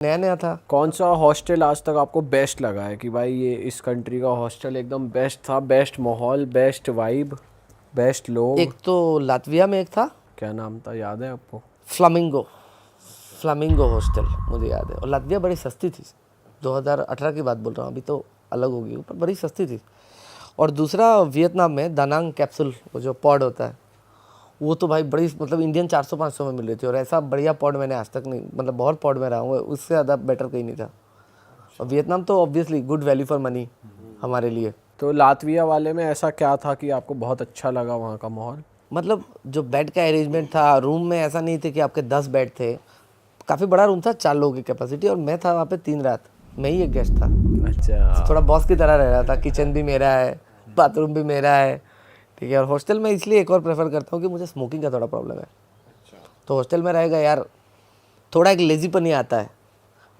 नया नया था। कौन सा हॉस्टल आज तक आपको बेस्ट लगा है कि भाई ये इस कंट्री का हॉस्टल एकदम बेस्ट था, बेस्ट माहौल, बेस्ट वाइब, बेस्ट लोग? एक तो लातविया में एक था, क्या नाम था, याद है आपको? फ्लामिंगो, फ्लामिंगो हॉस्टल मुझे याद है। और लातविया बड़ी सस्ती थी, 2018 की बात बोल रहा हूँ, अभी तो अलग होगी, पर बड़ी सस्ती थी। और दूसरा वियतनाम में दानांग कैप्सूल, वो जो पॉड होता है, वो तो भाई बड़ी मतलब इंडियन 400-500 में मिल रही थी। और ऐसा बढ़िया पॉड मैंने आज तक नहीं, मतलब बहुत पॉड में रहा हूँ, उससे ज़्यादा बेटर कहीं नहीं था। और वियतनाम तो obviously good value for money हमारे लिए। तो लातविया वाले में ऐसा क्या था कि आपको बहुत अच्छा लगा वहाँ का माहौल? मतलब जो बेड का अरेंजमेंट था, रूम में ऐसा नहीं थे कि आपके 10 बेड थे, काफ़ी बड़ा रूम था, 4 लोगों की कैपेसिटी। और मैं था वहाँ पे 3 रात, मैं ही एक गेस्ट था। अच्छा, थोड़ा बॉस की तरह रह रहा था, किचन भी मेरा है, बाथरूम भी मेरा है, ठीक है। और हॉस्टल में इसलिए एक और प्रेफर करता हूँ कि मुझे स्मोकिंग का थोड़ा प्रॉब्लम है। तो हॉस्टल में रहेगा यार, थोड़ा एक लेजीपन ही आता है।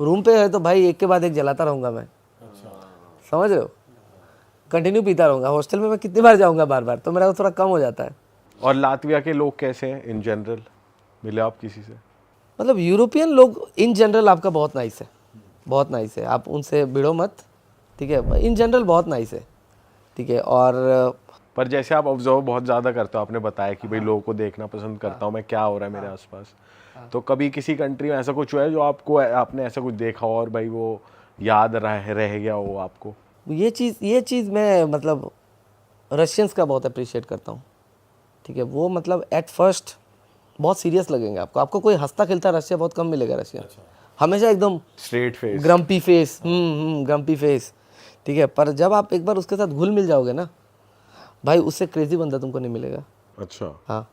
रूम पे है तो भाई एक के बाद एक जलाता रहूँगा मैं, समझ रहे हो, कंटिन्यू पीता रहूँगा। हॉस्टल में मैं कितनी बार जाऊँगा बार बार, तो मेरा थोड़ा कम हो जाता है। और लातविया के लोग कैसे हैं इन जनरल, मिले आप किसी से? मतलब यूरोपियन लोग इन जनरल आपका बहुत नाइस है, बहुत नाइस है, आप उनसे भिड़ो मत, ठीक है। इन जनरल बहुत नाइस है, ठीक है। और पर जैसे आप ऑब्जर्व बहुत ज़्यादा करते हो, आपने बताया कि भाई लोगों को देखना पसंद करता हूँ मैं, क्या हो रहा है मेरे आसपास, तो कभी किसी कंट्री में ऐसा कुछ हुआ है जो आपने ऐसा कुछ देखा हो और भाई वो याद रह गया हो आपको? ये चीज़ मैं मतलब रशियंस का बहुत अप्रिशिएट करता हूँ, ठीक है। वो मतलब एट फर्स्ट बहुत सीरियस लगेंगे आपको, आपको कोई हंसता खेलता रशिया बहुत कम मिलेगा। रशियन हमेशा एकदम straight face, grumpy face, grumpy face, ठीक है। पर जब आप एक बार उसके साथ घुल मिल जाओगे ना भाई, उससे क्रेजी बंदा तुमको नहीं मिलेगा। अच्छा। हाँ,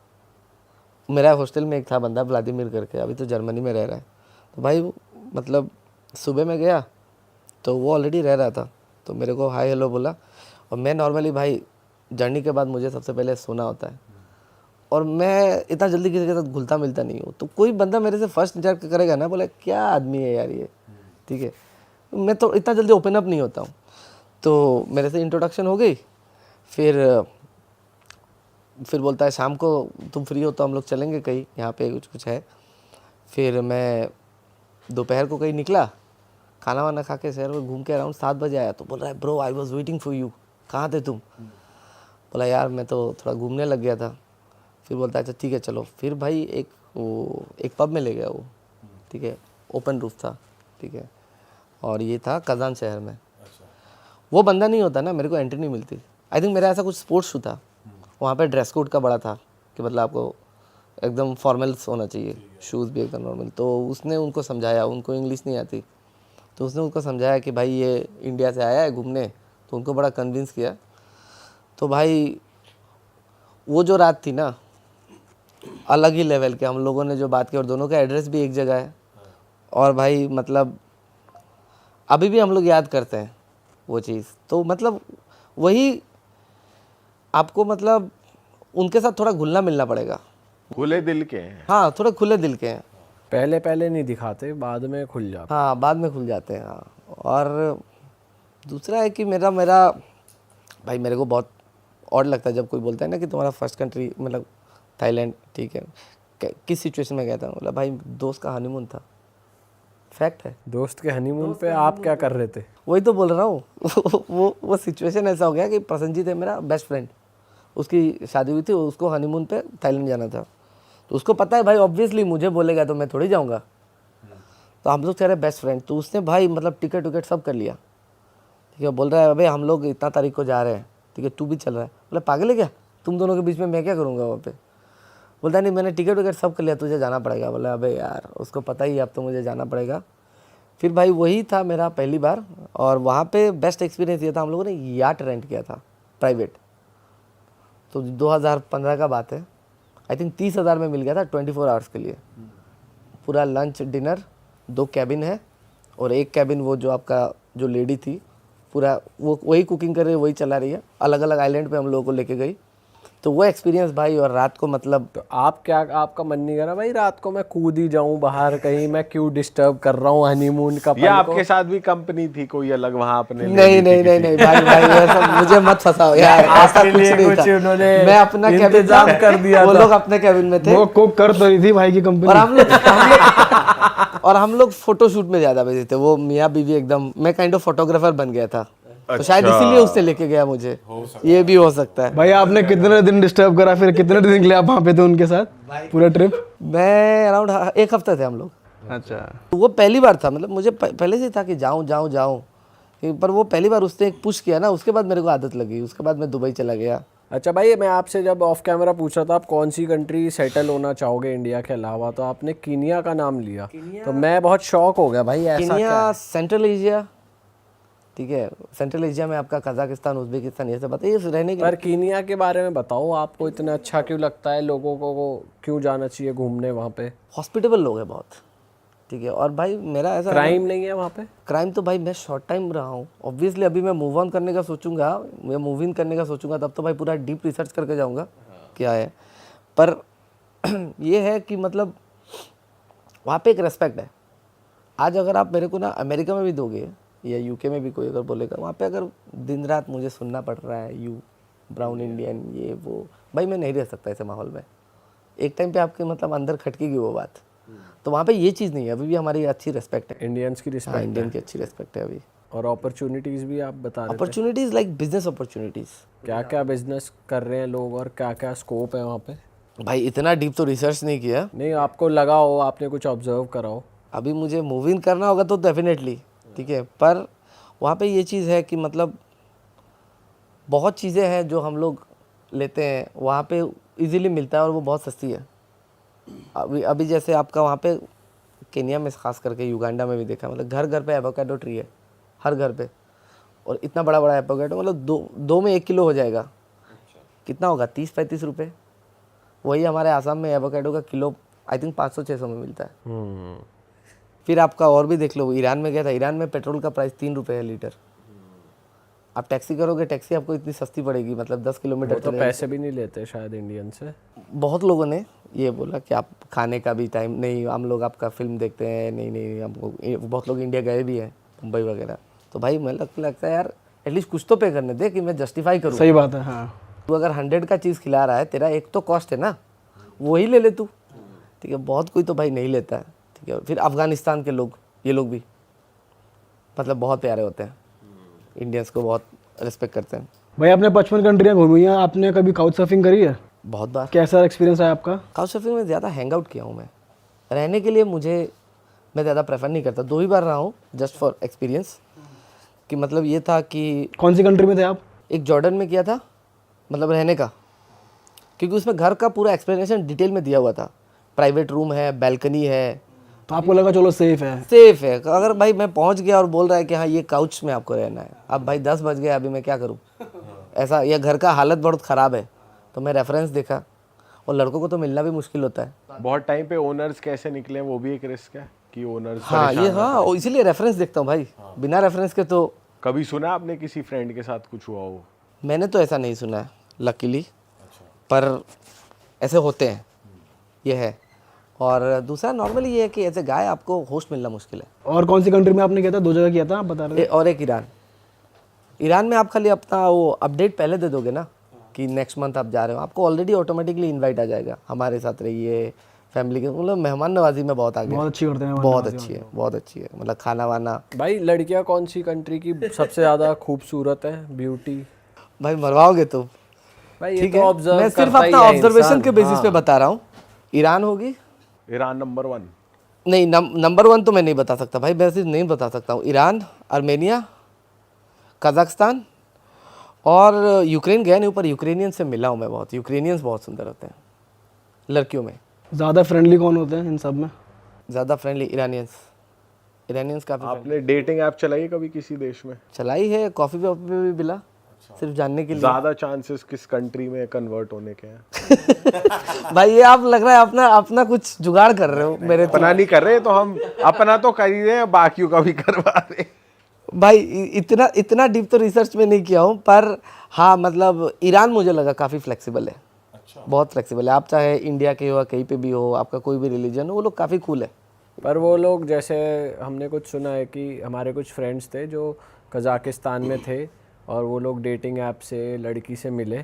मेरा हॉस्टल में एक था बंदा व्लादिमीर करके, अभी तो जर्मनी में रह रहा है। तो भाई मतलब सुबह में गया तो वो ऑलरेडी रह रहा था, तो मेरे को हाय हेलो बोला। और मैं नॉर्मली भाई जर्नी के बाद मुझे सबसे पहले सोना होता है, और मैं इतना जल्दी किसी के साथ घुलता मिलता नहीं हूँ। तो कोई बंदा मेरे से फर्स्ट इंटरेक्ट करेगा ना, बोला क्या आदमी है यार ये, ठीक है। मैं तो इतना जल्दी ओपन अप नहीं होता हूँ। तो मेरे से इंट्रोडक्शन हो गई, फिर बोलता है शाम को तुम फ्री हो तो हम लोग चलेंगे कहीं, यहाँ पे कुछ है। फिर मैं दोपहर को कहीं निकला, खाना वाना खा के शहर में घूम के अराउंड 7 बजे आया। तो बोल रहा है bro I was waiting for you, कहाँ थे तुम? बोला यार मैं तो थोड़ा घूमने लग गया था। फिर बोलता है अच्छा ठीक है चलो। फिर भाई एक पब में ले गया वो, ठीक है, ओपन रूफ था, ठीक है। और ये था कजान शहर में। वो बंदा नहीं होता ना, मेरे को एंट्री नहीं मिलती। आई थिंक मेरा ऐसा कुछ स्पोर्ट्स शू था, वहाँ पे ड्रेस कोड का बड़ा था कि मतलब आपको एकदम फॉर्मल्स होना चाहिए, शूज़ भी एकदम नॉर्मल। तो उसने उनको समझाया, उनको इंग्लिश नहीं आती, तो उसने उनको समझाया कि भाई ये इंडिया से आया है घूमने, तो उनको बड़ा कन्विंस किया। तो भाई वो जो रात थी ना, अलग ही लेवल के हम लोगों ने जो बात की, और दोनों का एड्रेस भी एक जगह है। और भाई मतलब अभी भी हम लोग याद करते हैं वो चीज़। तो मतलब वही आपको मतलब उनके साथ थोड़ा घुलना मिलना पड़ेगा। खुले दिल के हैं। हाँ, थोड़े खुले दिल के हैं। पहले पहले नहीं दिखाते, बाद में खुल जाते। हाँ, बाद में खुल जाते हैं। हाँ, और दूसरा है कि मेरा भाई मेरे को बहुत ऑड लगता है जब कोई बोलता है ना कि तुम्हारा फर्स्ट कंट्री मतलब थाईलैंड, ठीक है, किस सिचुएशन में गया था? मतलब भाई दोस्त का हनीमून था, फैक्ट है। दोस्त के हनीमून पे आप क्या कर रहे थे? वही तो बोल रहा हूँ वो सिचुएशन ऐसा हो गया कि प्रसन्नजीत है मेरा बेस्ट फ्रेंड, उसकी शादी हुई थी, उसको हनीमून पे थाईलैंड जाना था। तो उसको पता है भाई ऑब्वियसली मुझे बोलेगा तो मैं थोड़ी जाऊँगा। तो हम लोग कह रहे बेस्ट फ्रेंड, तो उसने भाई मतलब टिकट विकेट सब कर लिया, ठीक है। बोल रहा है अबे हम लोग इतना तारीख को जा रहे हैं, ठीक है, तू भी चल रहा है। बोला पागल है क्या, तुम दोनों के बीच में मैं क्या करूँगा वहाँ पे? बोलता नहीं मैंने टिकट विकेट सब कर लिया, तुझे जाना पड़ेगा। बोला अबे यार उसको पता ही है अब तो मुझे जाना पड़ेगा। फिर भाई वही था मेरा पहली बार, और वहाँ पे बेस्ट एक्सपीरियंस ये था, हम लोगों ने याट रेंट किया था प्राइवेट। तो 2015 का बात है, आई थिंक 30,000 में मिल गया था 24 आवर्स के लिए। पूरा लंच डिनर, 2 कैबिन है, और एक कैबिन वो जो आपका जो लेडी थी पूरा वो वही कुकिंग कर रही है, वही चला रही है। अलग अलग आइलैंड पे हम लोगों को लेके गई। तो वो एक्सपीरियंस भाई, और रात को मतलब तो आपका मन नहीं करा भाई रात को मैं कूद ही जाऊं बाहर कहीं, मैं क्यों डिस्टर्ब कर रहा हूं हनीमून का पल या को? आपके साथ भी कंपनी थी कोई अलग वहां अपने? नहीं भाई ये सब मुझे मत फंसाओ यार, ऐसा आपके कुछ लिए नहीं कुछ था। उन्होंने मैं अपना कैबिन इंतजाम कर दिया वो था। लोग अपने कैबिन में थे, वो कुक कर तो रही थी भाई की कंपनी। और हम लोग और हम लोग फोटो शूट में ज़्यादा बिजी थे, वो मियाँ बीवी एकदम, मैं काइंड ऑफ फोटोग्राफर बन गया था, तो शायद इसीलिए उससे लेके गया मुझे, ये भी हो सकता है। भाई आपने कितने दिन डिस्टर्ब करा, फिर कितने दिन के लिए आप वहाँ पे थे उनके साथ पूरा ट्रिप? मैं अराउंड 1 हफ्ते थे हम लोग। अच्छा, तो वो पहली बार था, मतलब मुझे पहले से था कि जाऊं जाऊं जाऊं, पर वो पहली बार उसने एक पुश किया ना, उसके बाद मेरे को आदत लगी, उसके बाद मैं दुबई चला गया। अच्छा भाई, मैं आपसे जब ऑफ कैमरा पूछ रहा था आप कौन सी कंट्री सेटल होना चाहोगे इंडिया के अलावा, तो आपने कीनिया का नाम लिया, तो मैं बहुत शॉक हो गया भाई, ऐसा क्या कीनिया है? सेंट्रल एशिया, ठीक है, सेंट्रल एशिया में आपका कजाकिस्तान, उज्बेकिस्तान, ये सब बताइए रहने के। पर कीनिया के बारे में बताओ, आपको इतना अच्छा क्यों लगता है, लोगों को क्यों जाना चाहिए घूमने वहाँ पे? हॉस्पिटेबल लोग हैं बहुत, ठीक है, और भाई मेरा ऐसा क्राइम नहीं है वहाँ पे? क्राइम तो भाई मैं शॉर्ट टाइम रहा हूँ, ऑब्वियसली अभी मैं मूव ऑन करने का सोचूंगा, मैं मूव इन करने का सोचूंगा, तब तो भाई पूरा डीप रिसर्च करके जाऊंगा क्या है। पर ये है कि मतलब वहाँ पे एक रेस्पेक्ट है। आज अगर आप मेरे को ना अमेरिका में भी दोगे या यूके में भी कोई अगर बोलेगा, वहाँ पे अगर दिन रात मुझे सुनना पड़ रहा है यू ब्राउन इंडियन ये वो, भाई मैं नहीं रह सकता ऐसे माहौल में। एक टाइम पे आपके मतलब अंदर खटकेगी वो बात, तो वहाँ पे ये चीज़ नहीं है, अभी भी हमारी अच्छी रेस्पेक्ट है, इंडियंस की हाँ रिस्पेक्ट इंडियन की अच्छी रेस्पेक्ट है अभी। और अपॉर्चुनिटीज़ भी आप बता रहे थे, अपॉर्चुनिटीज़ लाइक बिजनेस अपॉर्चुनिटीज़। क्या क्या बिजनेस कर रहे हैं लोग और क्या क्या स्कोप है वहाँ पे? भाई इतना डीप तो रिसर्च नहीं किया, नहीं, आपको लगा हो, आपने कुछ ऑब्जर्व करा हो? अभी मुझे मूव इन करना होगा तो डेफिनेटली, ठीक है, पर वहाँ पे ये चीज़ है कि मतलब बहुत चीज़ें हैं जो हम लोग लेते हैं वहाँ पे इजीली मिलता है और वो बहुत सस्ती है। अभी जैसे आपका वहाँ पे केनिया में खास करके, युगांडा में भी देखा, मतलब घर घर पे एवोकाडो ट्री है, हर घर पे, और इतना बड़ा बड़ा एवोकाडो, मतलब दो में 1 किलो हो जाएगा। कितना होगा, 30-35 रुपये। वही हमारे आसाम में एवोकाडो का किलो आई थिंक 500-600 में मिलता है। फिर आपका और भी देख लो, ईरान में गया था, ईरान में पेट्रोल का प्राइस 3 रुपये है लीटर। आप टैक्सी करोगे, टैक्सी आपको इतनी सस्ती पड़ेगी, मतलब 10 किलोमीटर वो तो पैसे भी नहीं लेते शायद इंडियन से। बहुत लोगों ने ये बोला कि आप खाने का भी टाइम नहीं, हम लोग आपका फिल्म देखते हैं, नहीं हमको, बहुत लोग इंडिया गए भी हैं, मुंबई वगैरह, तो भाई मैं लगता है यार एटलीस्ट कुछ तो पे करने दे कि मैं जस्टिफाई करूँ। सही बात है। हाँ, तू अगर 100 का चीज़ खिला रहा है, तेरा एक तो कॉस्ट है ना, वही ले ले तू, ठीक है, बहुत कोई तो भाई नहीं लेता है, ठीक है। फिर अफ़गानिस्तान के लोग, ये लोग भी मतलब बहुत प्यारे होते हैं, इंडियंस को बहुत रिस्पेक्ट करते हैं। भाई आपने 55 कंट्रियाँ घूमी हैं, आपने कभी काउच सर्फिंग करी है? बहुत बार। कैसा एक्सपीरियंस है आपका? काउच सर्फिंग में ज़्यादा हैंग आउट किया हूँ मैं, रहने के लिए मैं ज़्यादा प्रेफर नहीं करता, 2 ही बार रहा हूँ जस्ट फॉर एक्सपीरियंस, कि मतलब ये था कि कौन सी कंट्री में थे आप? एक जॉर्डन में किया था, मतलब रहने का, क्योंकि उसमें घर का पूरा एक्सप्लेनेशन डिटेल में दिया हुआ था, प्राइवेट रूम है, बैल्कनी है, तो आपको लगा चलो सेफ है? सेफ है। अगर भाई मैं पहुंच गया और बोल रहा है कि हाँ ये काउच में आपको रहना है, अब भाई 10 बज गए, अभी मैं क्या करूं, ऐसा, या घर का हालत बहुत ख़राब है, तो मैं रेफरेंस देखा, और लड़कों को तो मिलना भी मुश्किल होता है। बहुत टाइम पे ओनर्स कैसे निकले वो भी एक रिस्क है कि ओनर्स हाँ ये, हाँ इसीलिए रेफरेंस देखता हूँ भाई, बिना रेफरेंस के तो। कभी सुना आपने किसी फ्रेंड के साथ कुछ हुआ हो? मैंने तो ऐसा नहीं सुना है लकीली, पर ऐसे होते हैं, ये है। और दूसरा नॉर्मली ये है कि ऐसे गाय आपको होस्ट मिलना मुश्किल है। और कौन सी कंट्री में आपने किया था? 2 जगह किया था आप बता रहे थे। और एक ईरान में आप खाली अपना वो अपडेट पहले दे दोगे ना कि नेक्स्ट मंथ आप जा रहे हो, आपको ऑलरेडी ऑटोमेटिकली इनवाइट आ जाएगा, हमारे साथ रहिए, फैमिली के, मतलब मेहमान नवाजी में बहुत आगे, बहुत अच्छी करते हैं, बहुत अच्छी है, मतलब खाना वाना। भाई लड़कियां कौन सी कंट्री की सबसे ज़्यादा खूबसूरत है, ब्यूटी? भाई मरवाओगे तुम, भाई ये ठीक तो है, ऑब्जर्व मैं सिर्फ करता ही अपना है ऑब्जर्वेशन इंसान। के बेसिस पे हाँ। बता रहा हूँ। ईरान होगी, ईरान नंबर 1? नहीं नंबर 1 तो मैं नहीं बता सकता भाई, मैं सिर्फ नहीं बता सकता हूँ। ईरान, आर्मेनिया, कजाकिस्तान और यूक्रेन गया नहीं, ऊपर यूक्रेनियन से मिला हूँ मैं बहुत, यूक्रेनियंस बहुत सुंदर होते हैं लड़कियों में। ज़्यादा फ्रेंडली कौन होते हैं इन सब में? ज़्यादा फ्रेंडली ईरानियंस काफ़ी आपने डेटिंग ऐप चलाई है कभी किसी देश में? चलाई है, कॉफ़ी पे भी मिला, सिर्फ जानने के लिए। ज्यादा चांसेस किस कंट्री में कन्वर्ट होने के हैं? भाई ये आप लग रहा है अपना कुछ जुगाड़ कर रहे हो मेरे तो। अपना नहीं कर रहे तो हम अपना तो कर ही रहे हैं, बाकियों का भी करवा रहे हैं। भाई इतना डीप तो रिसर्च में नहीं किया हूँ, पर हाँ मतलब ईरान मुझे लगा काफ़ी फ्लेक्सिबल है। अच्छा। बहुत फ्लेक्सिबल है, आप चाहे इंडिया के हो, कहीं पे भी हो, आपका कोई भी रिलीजन हो, वो लोग काफ़ी कूल है। पर वो लोग, जैसे हमने कुछ सुना है कि हमारे कुछ फ्रेंड्स थे जो कजाकिस्तान में थे और वो लोग डेटिंग ऐप से लड़की से मिले,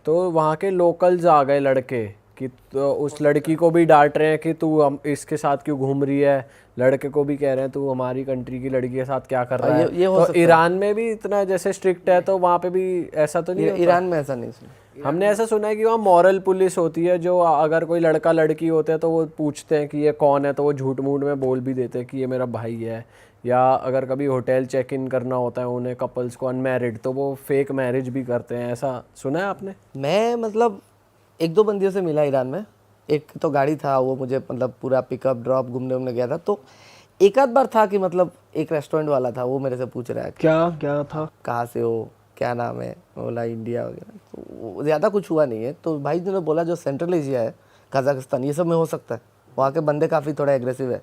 तो वहाँ के लोकल्स आ गए लड़के कि तो उस लड़की को भी डांट रहे हैं कि तू इसके साथ क्यों घूम रही है, लड़के को भी कह रहे हैं तू हमारी कंट्री की लड़की के साथ क्या कर रहा है। ये हो तो सकता है। ईरान में भी इतना जैसे स्ट्रिक्ट है, तो वहाँ पे भी ऐसा तो नहीं होता? ईरान में ऐसा नहीं सुना। हमने ऐसा सुना है कि वहाँ मॉरल पुलिस होती है, जो अगर कोई लड़का लड़की होते हैं तो वो पूछते हैं कि ये कौन है, तो वो झूठ मूठ में बोल भी देते हैं कि ये मेरा भाई है। या अगर कभी होटल चेक इन करना होता है उन्हें, कपल्स को अनमैरिड, तो वो फेक मैरिज भी करते हैं। ऐसा सुना है आपने? मैं मतलब 1-2 बंदियों से मिला ईरान में। एक तो गाड़ी था, वो मुझे मतलब पूरा पिकअप ड्रॉप घूमने उमने गया था। तो एक आध बार था कि मतलब एक रेस्टोरेंट वाला था, वो मेरे से पूछ रहा है कि क्या क्या था? कहाँ से हो, क्या नाम है, मैं बोला इंडिया वगैरह। तो ज़्यादा कुछ हुआ नहीं है। तो भाई ने बोला जो सेंट्रल एशिया है, कजाकिस्तान, ये सब में हो सकता है। वहाँ के बंदे काफ़ी थोड़ा एग्रेसिव है।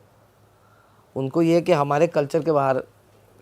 उनको ये है कि हमारे कल्चर के बाहर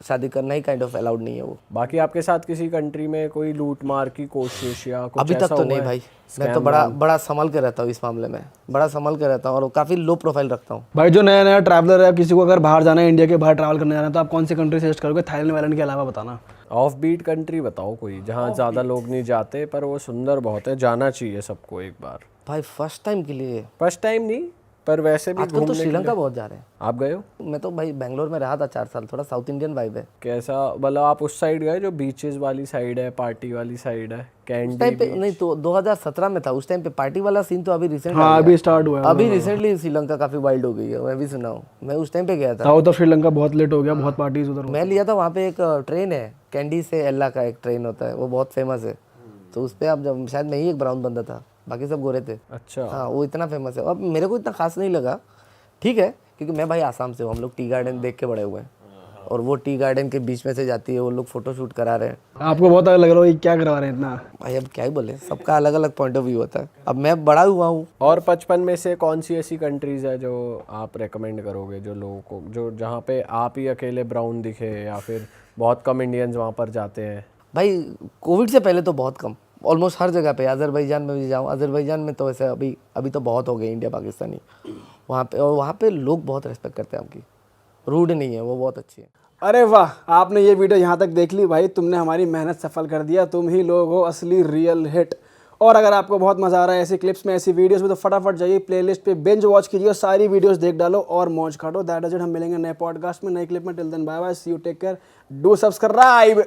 शादी करना ही काइंड ऑफ अलाउड नहीं है वो। बाकी आपके साथ किसी कंट्री में कोई लूट मार की कोशिश या कुछ अभी तक ऐसा तो हुआ नहीं है? भाई। मैं Scam तो वाम? बड़ा संभल के रहता हूँ इस मामले में, बड़ा संभल के रहता हूँ और काफ़ी लो प्रोफाइल रखता हूँ। भाई जो नया नया ट्रैवलर है, किसी को अगर बाहर जाना है, इंडिया के बाहर ट्रैवल करने जाना है, तो आप कौन सी कंट्री सजेस्ट करोगे? थाईलैंड वाइलैंड के अलावा बताना। ऑफ बीट कंट्री बताओ कोई, जहाँ ज़्यादा लोग नहीं जाते पर वो सुंदर बहुत है, जाना चाहिए सबको एक बार। भाई फर्स्ट टाइम के लिए फर्स्ट टाइम नहीं, पर वैसे भी आजकल तो घूमने के श्रीलंका लिए। बहुत जा रहे हैं। आप गए हो? मैं तो भाई बेंगलोर में रहा था 4 साल, थोड़ा साउथ इंडियन वाइब है। कैसा, मतलब आप उस साइड गए जो बीचेस वाली साइड है, पार्टी वाली साइड है, उस कैंडी टाइम पे बीच? नहीं, तो 2017 में था। उस टाइम पे पार्टी वाला सीन तो अभी रिसेंट हाँ अभी स्टार्ट हुआ है। अभी रिसेंटली श्रीलंका काफी वाइल्ड हो गई है, मैं भी सुना हूँ। मैं उस टाइम पे गया था। साउथ ऑफ श्रीलंका बहुत लेट हो गया, बहुत पार्टीज उधर। मैं लिया था वहाँ पे एक ट्रेन है, कैंडी से एल्ला का एक ट्रेन होता है, वो बहुत फेमस है। तो उस पर आप जब, शायद मैं ही एक ब्राउन बंदा था, बाकी सब गोरे थे। अच्छा। हाँ वो इतना फेमस है। अब मेरे को इतना खास नहीं लगा, ठीक है, क्योंकि मैं भाई आसाम से हूँ, हम लोग टी गार्डन देख के बड़े हुए हैं। और वो टी गार्डन के बीच में से जाती है, वो लोग फोटो शूट करा रहे हैं। आपको बहुत अलग लग रहा है, क्या करवा रहे हैं इतना? भाई अब क्या ही बोले, सबका अलग अलग पॉइंट ऑफ व्यू होता है। अब मैं बड़ा हुआ हूँ। और 55 में से कौन सी ऐसी कंट्रीज है जो आप रेकमेंड करोगे, जो लोगों को, जो जहाँ पे आप ही अकेले ब्राउन दिखे, या फिर बहुत कम इंडियंस वहाँ पर जाते हैं? भाई कोविड से पहले तो बहुत कम, ऑलमोस्ट हर जगह पे। अजरबैजान में भी जाऊँ, अजरबैजान में तो वैसे अभी तो बहुत हो गए इंडिया पाकिस्तानी वहाँ पे। और वहाँ पे लोग बहुत रेस्पेक्ट करते हैं आपकी, रूड नहीं है वो, बहुत अच्छी है। अरे वाह, आपने ये वीडियो यहाँ तक देख ली भाई, तुमने हमारी मेहनत सफल कर दिया। तुम ही लोग हो असली रियल हिट। और अगर आपको बहुत मजा आ रहा है ऐसी क्लिप्स में, ऐसी वीडियोस में, तो फटाफट जाइए प्लेलिस्ट पे, बिंज वॉच कीजिए और सारी वीडियोस देख डालो और मौज काटो। That is it. हम मिलेंगे नए पॉडकास्ट में, नए क्लिप में। Till then bye bye, see you, take care, do subscribe.